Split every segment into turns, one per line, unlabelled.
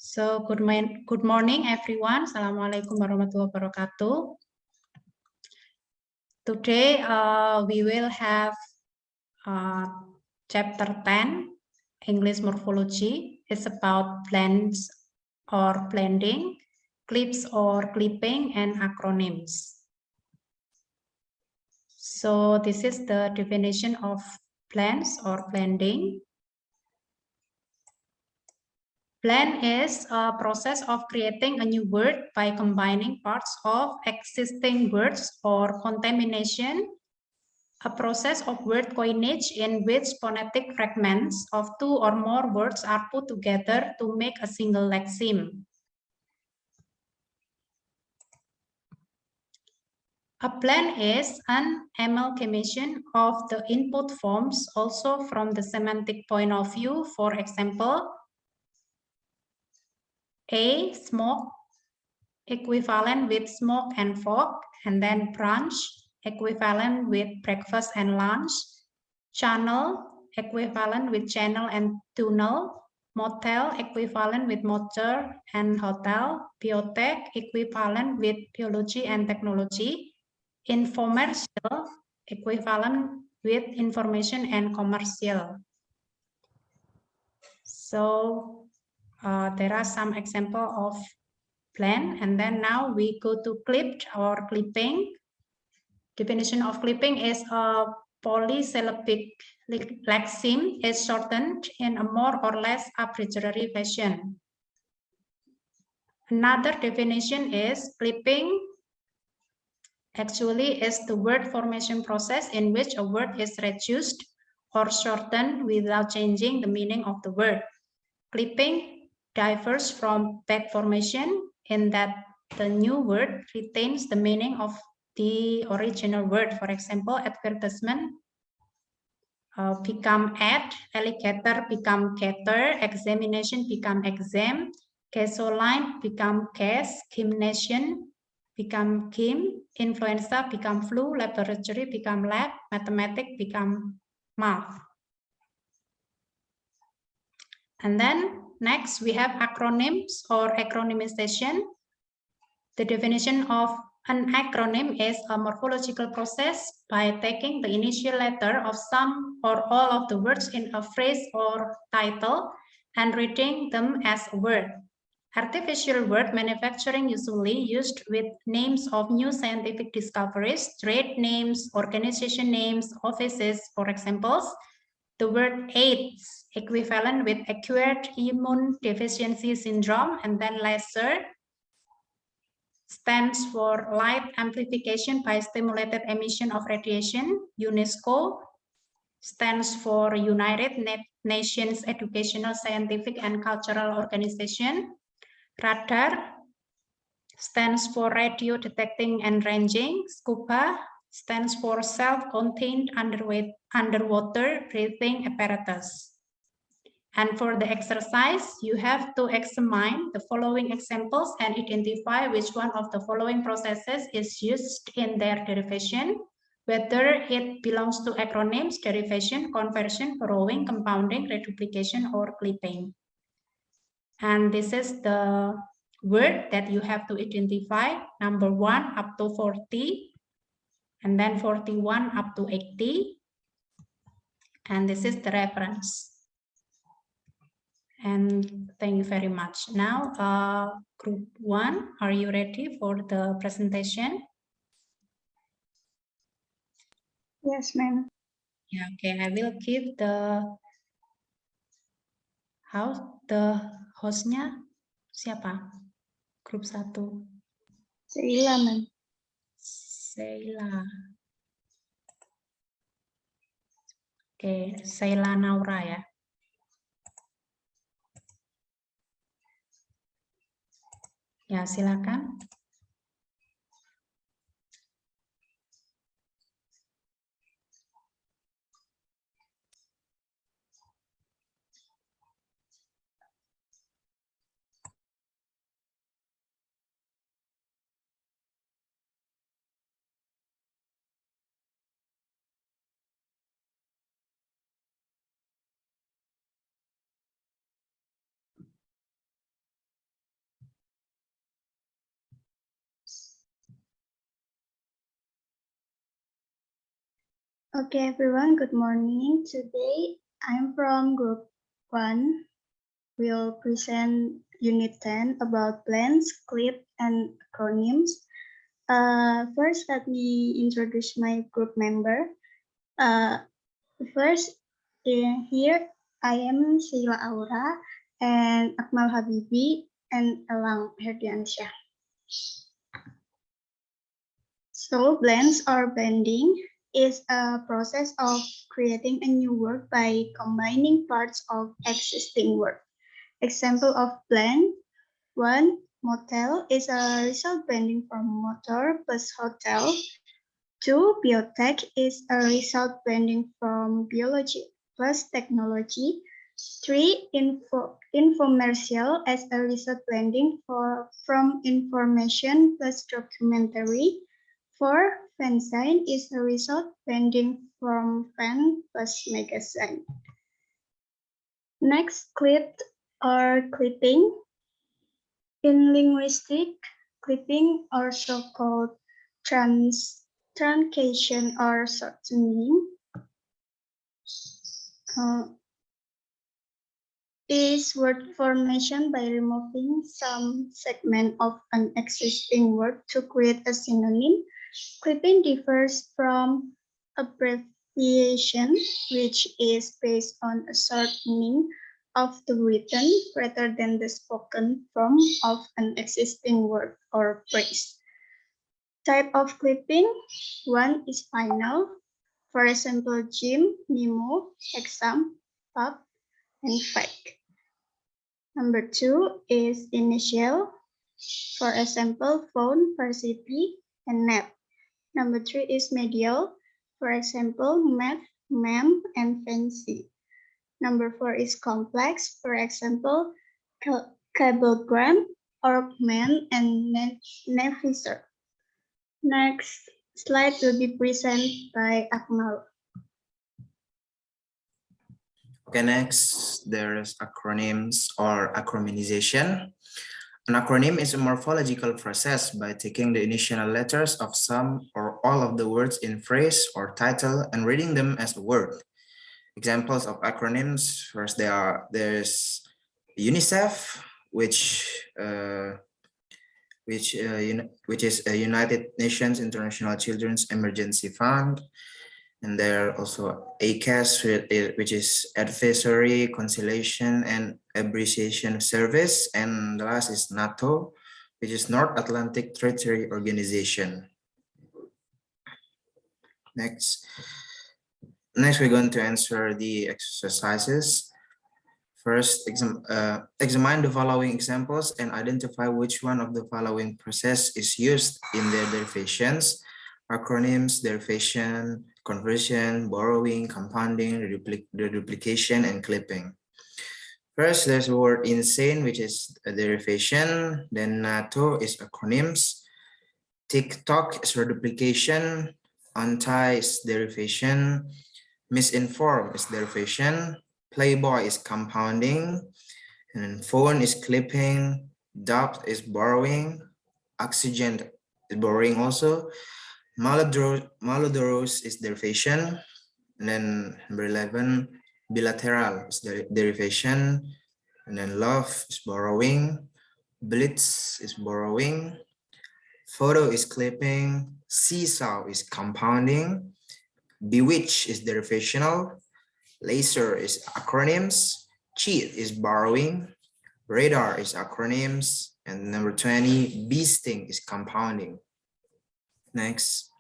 Good morning, everyone. Assalamualaikum warahmatullahi wabarakatuh. Today, we will have chapter 10, English Morphology. It's about blends or blending, clips or clipping, and acronyms. So this is the definition of blends or blending. Blend is a process of creating a new word by combining parts of existing words, or contamination, a process of word coinage in which phonetic fragments of two or more words are put together to make a single lexeme. A blend is an amalgamation of the input forms also from the semantic point of view. For example, A, smoke, equivalent with smoke and fog, and then brunch, equivalent with breakfast and lunch, channel, equivalent with channel and tunnel, motel, equivalent with motor and hotel, biotech, equivalent with biology and technology, infomercial, equivalent with information and commercial. So there are some examples of blend, and then now we go to clipped or clipping. Definition of clipping is a polysyllabic lexeme is shortened in a more or less arbitrary fashion. Another definition is clipping actually is the word formation process in which a word is reduced or shortened without changing the meaning of the word. Clipping differs from back formation in that the new word retains the meaning of the original word. For example, advertisement become ad, alligator become gator, examination become exam, gasoline become gas, gymnasium become gym, influenza become flu, laboratory become lab, mathematics become math. And then next, we have acronyms or acronymization. The definition of an acronym is a morphological process by taking the initial letter of some or all of the words in a phrase or title and reading them as a word. Artificial word manufacturing usually used with names of new scientific discoveries, trade names, organization names, offices, for examples. The word AIDS, equivalent with acquired immune deficiency syndrome, and then laser stands for light amplification by stimulated emission of radiation. UNESCO stands for United Nations Educational, Scientific, and Cultural Organization. Radar stands for radio detecting and ranging. Scuba stands for self-contained underwater breathing apparatus. And for the exercise, you have to examine the following examples and identify which one of the following processes is used in their derivation, whether it belongs to acronyms, derivation, conversion, borrowing, compounding, reduplication, or clipping. And this is the word that you have to identify, number 1 up to 40, and then 41 up to 80. And this is the reference. And thank you very much. Now, group 1, are you ready for the presentation?
Yes, ma'am.
Yeah, okay, I will give the hostnya siapa? Grup 1.
Sheila, ma'am.
Sheila. Oke, Sheila Naura ya. Ya, silakan.
Okay, everyone, good morning. Today, I'm from Group 1. We'll present Unit 10 about blends, clip, and acronyms. First, let me introduce my group member. First, here I am Sheila Aura and Akmal Habibi and Elang Herdiansyah. So blends or blending is a process of creating a new word by combining parts of existing word. Example of blend: 1. Motel is a result blending from motor plus hotel. 2. Biotech is a result blending from biology plus technology. 3. Infomercial as a result blending from information plus documentary. 4. Fanzine is a result blending from fan plus magazine. Next, clipped or clipping. In linguistic, clipping, also called truncation or shortening, is word formation by removing some segment of an existing word to create a synonym. Clipping differs from abbreviation, which is based on a shortening of the written rather than the spoken form of an existing word or phrase. Type of clipping: 1 is final, for example, gym, memo, exam, pub, and fake. Number 2 is initial, for example, phone, varsity, and net. Number 3 is medial, for example, math, mem, and fancy. Number 4 is complex, for example, cablegram, Orkman, and Navisor. Next slide will be presented by Akmal.
Okay, next there's acronyms or acronymization. An acronym is a morphological process by taking the initial letters of some or all of the words in phrase or title and reading them as a word. Examples of acronyms: first there's UNICEF, which is a United Nations International Children's Emergency Fund. And there are also ACAS, which is Advisory, Conciliation, and Appreciation Service. And the last is NATO, which is North Atlantic Treaty Organization. Next we're going to answer the exercises. First, examine the following examples and identify which one of the following process is used in their derivations: acronyms, derivation, conversion, borrowing, compounding, reduplication, and clipping. First, there's the word insane, which is a derivation. Then NATO is acronyms. TikTok is reduplication. Anti is derivation. Misinformed is derivation. Playboy is compounding. And then phone is clipping. Doubt is borrowing. Oxygen is borrowing also. Malodorous is derivation. And then number 11, bilateral is derivation. And then love is borrowing. Blitz is borrowing. Photo is clipping. Seesaw is compounding. Bewitch is derivational. Laser is acronyms. Cheat is borrowing. Radar is acronyms. And number 20, bee sting is compounding. Next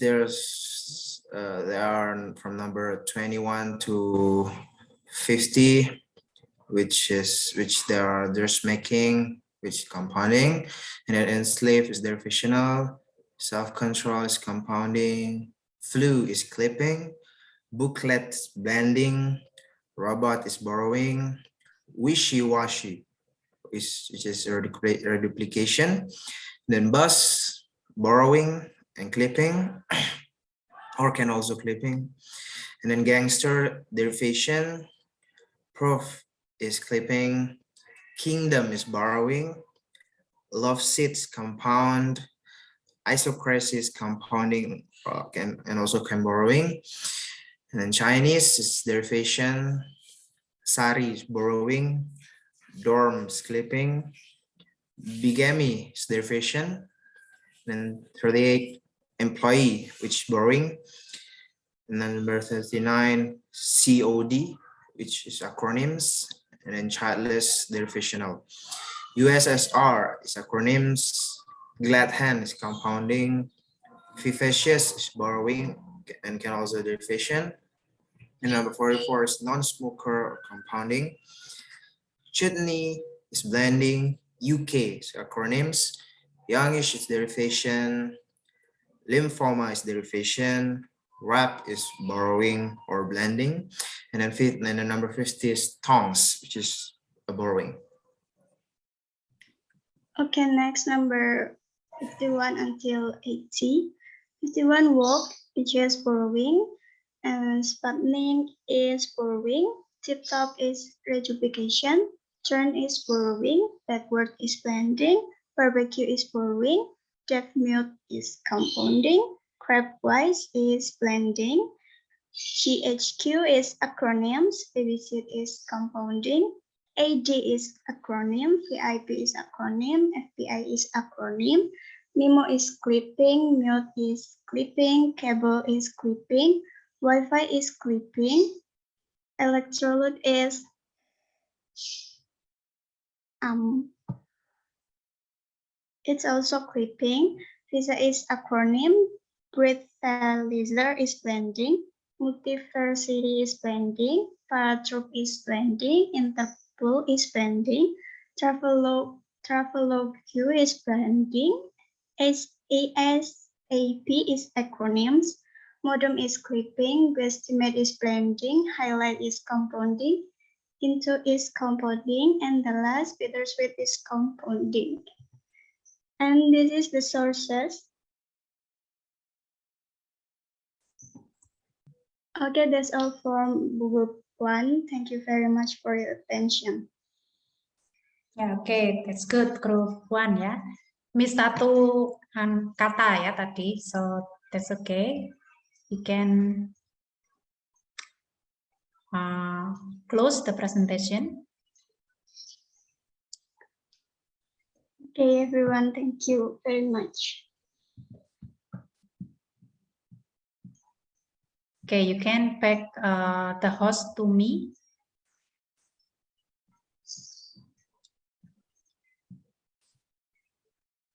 there are from number 21 to 50, which there are dressmaking, which is compounding, and then enslave is derivational, self-control is compounding, flu is clipping, booklet is blending, robot is borrowing, wishy-washy which is reduplication, then bus, borrowing and clipping, or can also clipping, and then gangster, derivation, prof is clipping, kingdom is borrowing, love seats compound, isocracy is compounding and also can borrowing. And then Chinese is derivation, sari is borrowing, dorm is clipping, bigamy is derivation, then 38 employee, which is borrowing, and then number 39 COD, which is acronyms, and then childless derivational. USSR is acronyms, glad hand is compounding, vivacious is borrowing and can also derivation. And number 44 is non-smoker or compounding. Chutney is blending, UK is acronyms, youngish is derivation, lymphoma is derivation, rap is borrowing or blending, and then number 50 is tongs, which is a borrowing.
Okay, next number 51 until 80. 51 walk, which is borrowing, and sputnik is borrowing, tip top is rejuvenation, turn is borrowing, backward is blending, barbecue is borrowing, deaf mute is compounding, crabwise is blending, GHQ is acronyms, babysit is compounding, AD is acronym, VIP is acronym, FBI is acronym, MIMO is clipping, mute is clipping, cable is clipping, Wi-Fi is clipping, electrolyte is it's also clipping, visa is acronym, breathalyzer is blending, multiversity is blending, paratroop is blending, interpol is blending, travelogue is blending, ASAP is acronyms, modem is clipping, guesstimate is blending, highlight is compounding, into is compounding, and the last bittersweet is compounding. And this is the sources. Okay, that's all from group 1. Thank you very much for your attention.
Ya, oke, that's good, group 1 ya. Miss satu kata ya tadi, so that's okay. We can close the presentation.
Okay, everyone, thank you very much.
Okay, you can back the host to me.